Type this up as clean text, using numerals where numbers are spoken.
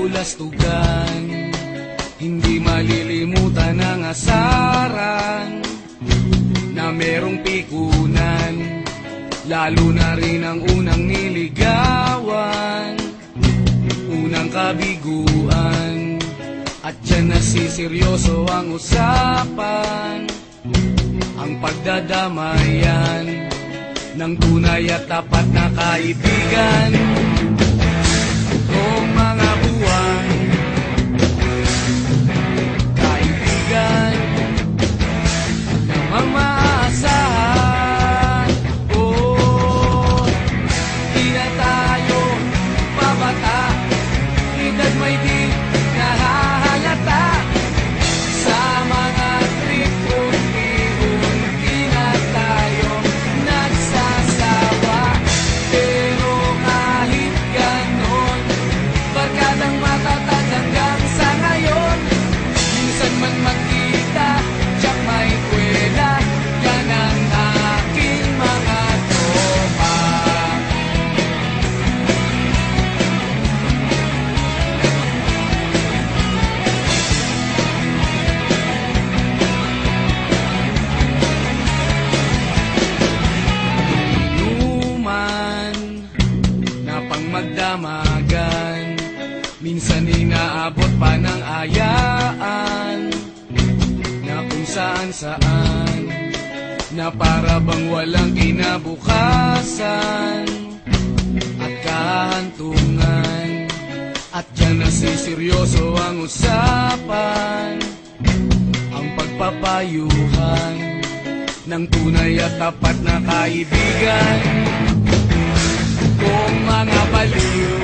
bulastugan, hindi malilimutan ang asaran na merong pikunan, lalo na rin ang unang niligawan, unang kabiguan. At dyan nasiseryoso ang usapan, ang pagdadamayan ng tunay at tapat na kaibigan. Kung mga buwan, kaibigan na mamaasahan. Oh, di na tayo babata, edad may di nahahalata. Sa mga trip unti-unti na tayo nagsasawa. Pero kahit ganon, barkadang matatag hanggang sa ngayon. Minsan man magkita, tiyak may kwela, yan ang aking mga tropa. Inuman na pang magdamagan, minsan inaabot pa ng ayaan, na kung saan-saan, na para bang walang kinabukasan at kahantungan. At dyan nasiseryoso ang usapan, ang pagpapayuhan ng tunay at tapat na kaibigan. Kung mga baliw